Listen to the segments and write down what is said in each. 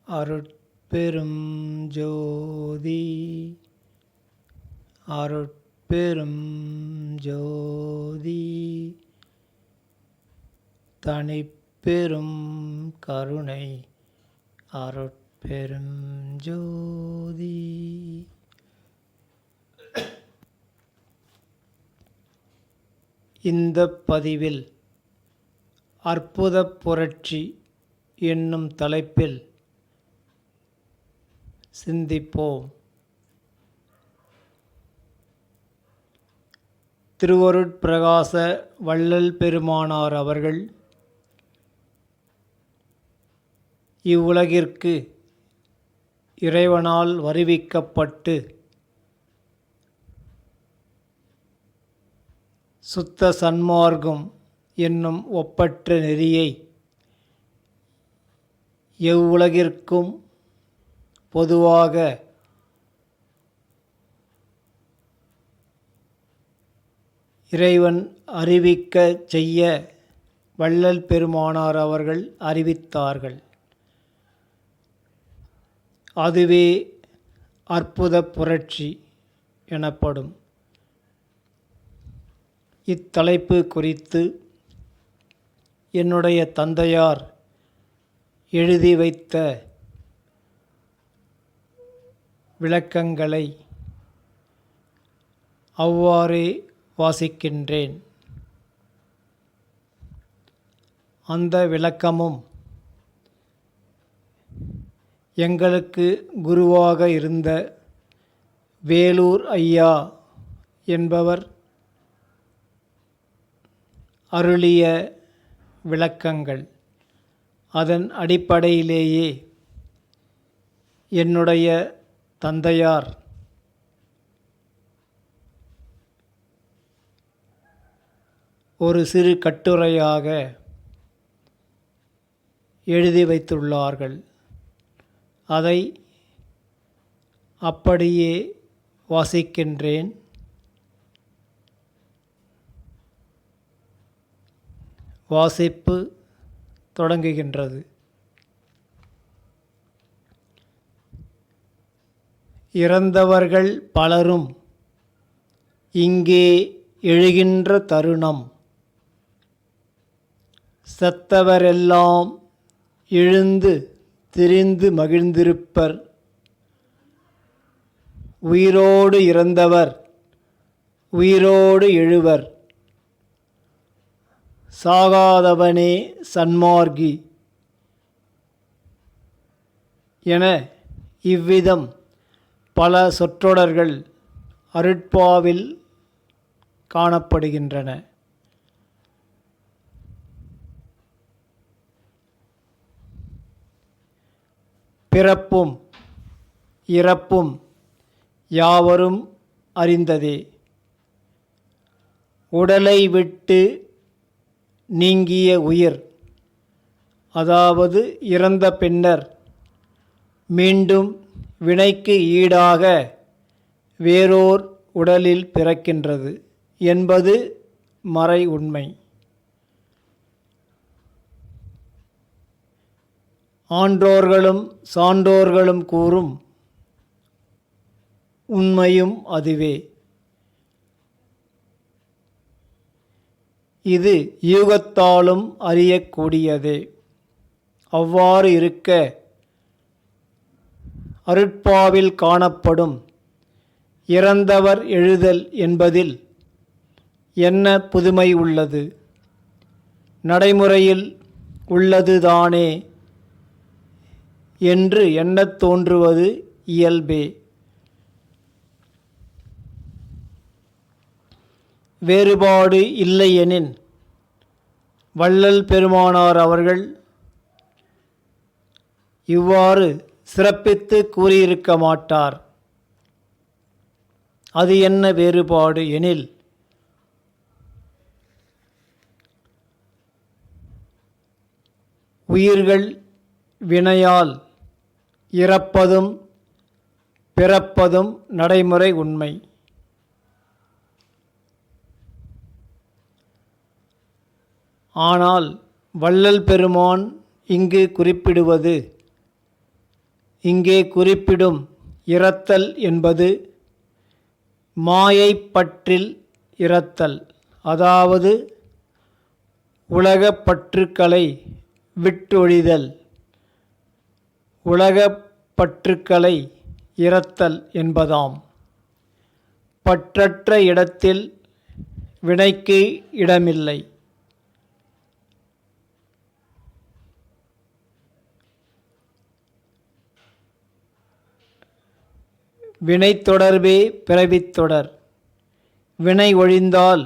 அருட்பெரும் ஜோதி அருட்பெரும் ஜோதி தனிப்பெரும் கருணை அருட்பெரும் ஜோதி. இந்த பதிவில் அற்புத புரட்சி என்னும் தலைப்பில் சிந்திப்போம். திருவருட்பிரகாச வள்ளல் பெருமானார் அவர்கள் இவ்வுலகிற்கு இறைவனால் வருவிக்கப்பட்டு சுத்த சன்மார்க்கம் என்னும் ஒப்பற்ற நெறியை எவ்வுலகிற்கும் பொதுவாக இறைவன் அறிவிக்க செய்ய வள்ளல் பெருமானார் அவர்கள் அறிவித்தார்கள். அதுவே அற்புத புரட்சி எனப்படும். இத்தலைப்பு குறித்து என்னுடைய தந்தையார் எழுதி வைத்த விளக்கங்களை அவ்வாறே வாசிக்கின்றேன். அந்த விளக்கமும் எங்களுக்கு குருவாக இருந்த வேலூர் ஐயா என்பவர் அருளிய விளக்கங்கள். அதன் அடிப்படையிலேயே என்னுடைய தந்தையார் ஒரு சிறு கட்டுரையாக எழுதி வைத்துள்ளார்கள். அதை அப்படியே வாசிக்கின்றேன். வாசிப்பு தொடங்குகின்றது. இறந்தவர்கள் பலரும் இங்கே எழுகின்ற தருணம், செத்தவரெல்லாம் எழுந்து திரிந்து மகிழ்ந்திருப்பர். உயிரோடு இறந்தவர் உயிரோடு எழுவர். சாகாதவனே சன்மார்க்கி என இவ்விதம் பல சொற்றொடர்கள் அருட்பாவில் காணப்படுகின்றன. பிறப்பும் இறப்பும் யாவரும் அறிந்ததே. உடலை விட்டு நீங்கிய உயிர், அதாவது இறந்த பின்னர் மீண்டும் வினைக்கு ஈடாக வேறோர் உடலில் பிறக்கின்றது என்பது மறை உண்மை. ஆன்றோர்களும் சான்றோர்களும் கூறும் உண்மையும் அதுவே. இது யூகத்தாலும் அறியக்கூடியதே. அவ்வாறு இருக்க அருட்பாவில் காணப்படும் இறந்தவர் எழுதல் என்பதில் என்ன புதுமை உள்ளது? நடைமுறையில் உள்ளதுதானே என்று எண்ணத் தோன்றுவது இயல்பே. வேறுபாடு இல்லையெனின் வள்ளல் பெருமானார் அவர்கள் இவ்வாறு சிறப்பித்து கூறியிருக்க மாட்டார். அது என்ன வேறுபாடு எனில், உயிர்கள் வினையால் இறப்பதும் பிறப்பதும் நடைமுறை உண்மை. ஆனால் வள்ளல் பெருமான் இங்கு குறிப்பிடுவது இங்கே குறிப்பிடும் இரத்தல் என்பது மாயைப் பற்றில் இரத்தல், அதாவது உலகப் பற்றுக்களை விட்டொழிதல். உலகப் பற்றுக்களை இரத்தல் என்பதாம். பற்றற்ற இடத்தில் வினைக்கு இடமில்லை. வினை தொடர்பே பிறவித் தொடர். வினை ஒழிந்தால்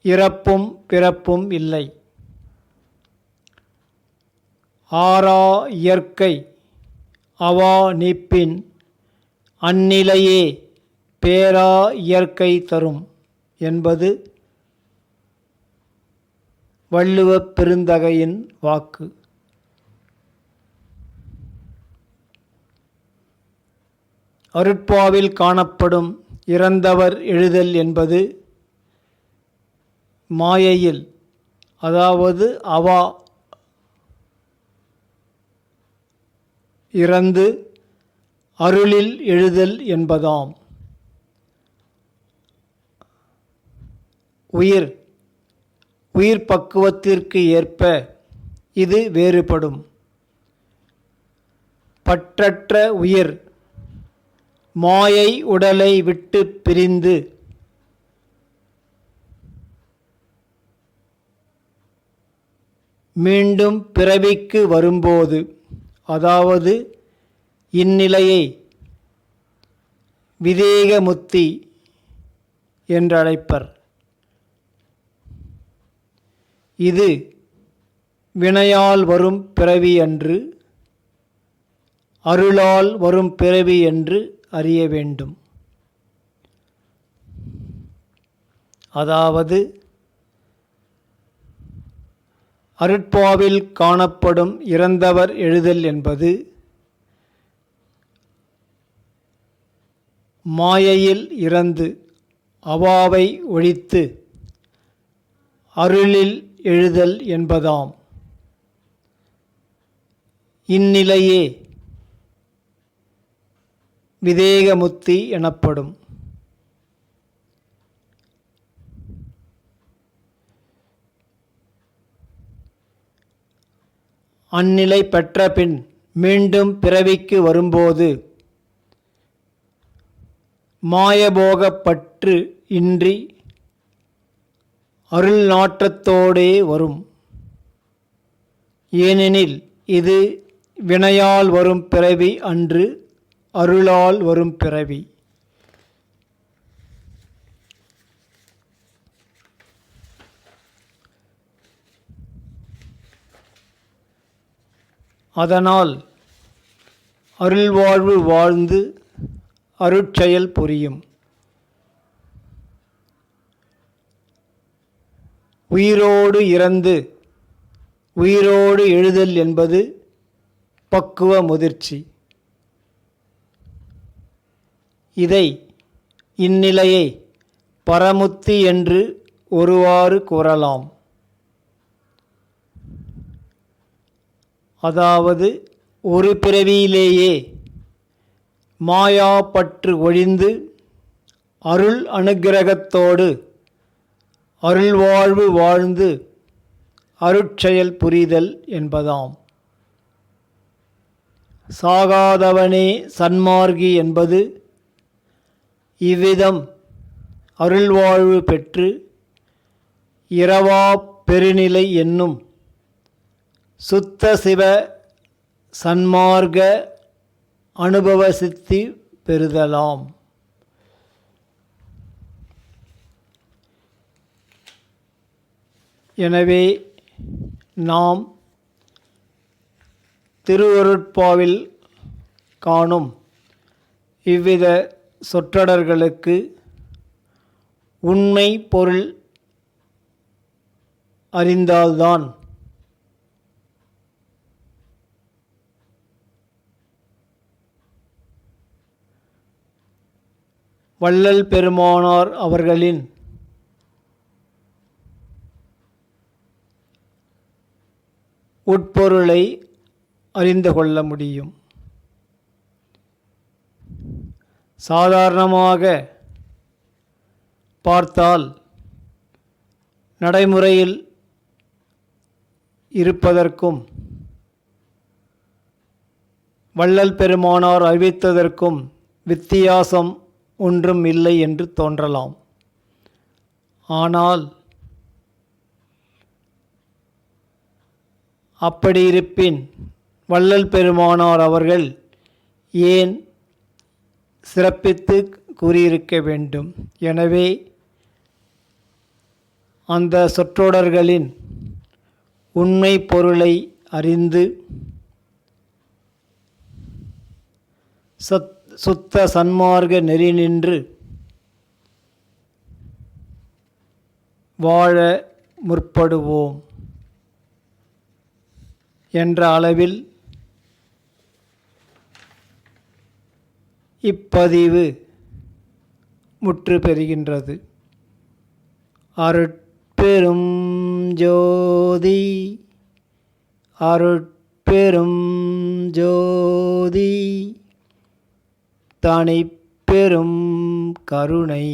இறப்பும் பிறப்பும் இல்லை. ஆறா இயற்கை அவா நீப்பின் அந்நிலையே பேரா இயற்கை தரும் என்பது வள்ளுவப் பெருந்தகையின் வாக்கு. அருட்பாவில் காணப்படும் இறந்தவர் எழுதல் என்பது மாயையில், அதாவது அவா இறந்து அருளில் எழுதல் என்பதாம். உயிர் பக்குவத்திற்கு ஏற்ப இது வேறுபடும். பற்றற்ற உயிர் மாயை உடலை விட்டு பிரிந்து மீண்டும் பிறவிக்கு வரும்போது, அதாவது இந்நிலையை விதேக முத்தி என்றழைப்பர். இது வினையால் வரும் பிறவி அன்று, அருளால் வரும் பிறவி என்று அறிய வேண்டும். அதாவது அருட்பாவில் காணப்படும் இறந்தவர் எழுதல் என்பது மாயையில் இறந்து அவாவை ஒழித்து அருளில் எழுதல் என்பதாம். இந்நிலையே விதேகமுத்தி எனப்படும். அந்நிலை பெற்ற பின் மீண்டும் பிறவிக்கு வரும்போது மாயபோகப்பற்று இன்றி அருள் நாற்றத்தோடே வரும். ஏனெனில் இது வினையால் வரும் பிறவி அன்று, அருளால் வரும் பிறவி. அதனால் அருள்வாழ்வு வாழ்ந்து அருட்செயல் புரியும். உயிரோடு இறந்து உயிரோடு எழுதல் என்பது பக்குவ முதிர்ச்சி. இந்நிலையை பரமுத்தி என்று ஒருவாறு கூறலாம். அதாவது ஒரு பிறவியிலேயே மாயா பற்று ஒழிந்து அருள் அனுக்கிரகத்தோடு அருள்வாழ்வு வாழ்ந்து அருட்செயல் புரிதல் என்பதாம். சாகாதவனே சன்மார்க்கி என்பது இவ்விதம் அருள்வாழ்வு பெற்று இரவா பெருநிலை என்னும் சுத்த சிவ சன்மார்க்க அனுபவ சித்தி பெறுதலாம். எனவே நாம் திருவருட்பாவில் காணும் இவ்வித சொற்றொடர்களுக்கு உண்மை பொருள் அறிந்தால்தான் வள்ளல் பெருமானார் அவர்களின் உட்பொருளை அறிந்து கொள்ள முடியும். சாதாரணமாக பார்த்தால் நடைமுறையில் இருப்பதற்கும் வள்ளல் பெருமானார் அறிவித்ததற்கும் வித்தியாசம் ஒன்றும் இல்லை என்று தோன்றலாம். ஆனால் அப்படி இருப்பின் வள்ளல் பெருமானார் அவர்கள் ஏன் சிறப்பித்து கூறியிருக்க வேண்டும்? எனவே அந்த சொற்றொடர்களின் உண்மை பொருளை அறிந்து சுத்த சன்மார்க்க நெறி நின்று வாழ முற்படுவோம் என்ற அளவில் இப்பதிவு முற்று பெறுகின்றது. அருட்பெரும் ஜோதி அருட்பெரும் ஜோதி தனிப்பெரும் கருணை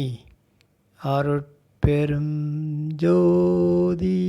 அருட்பெரும் ஜோதி.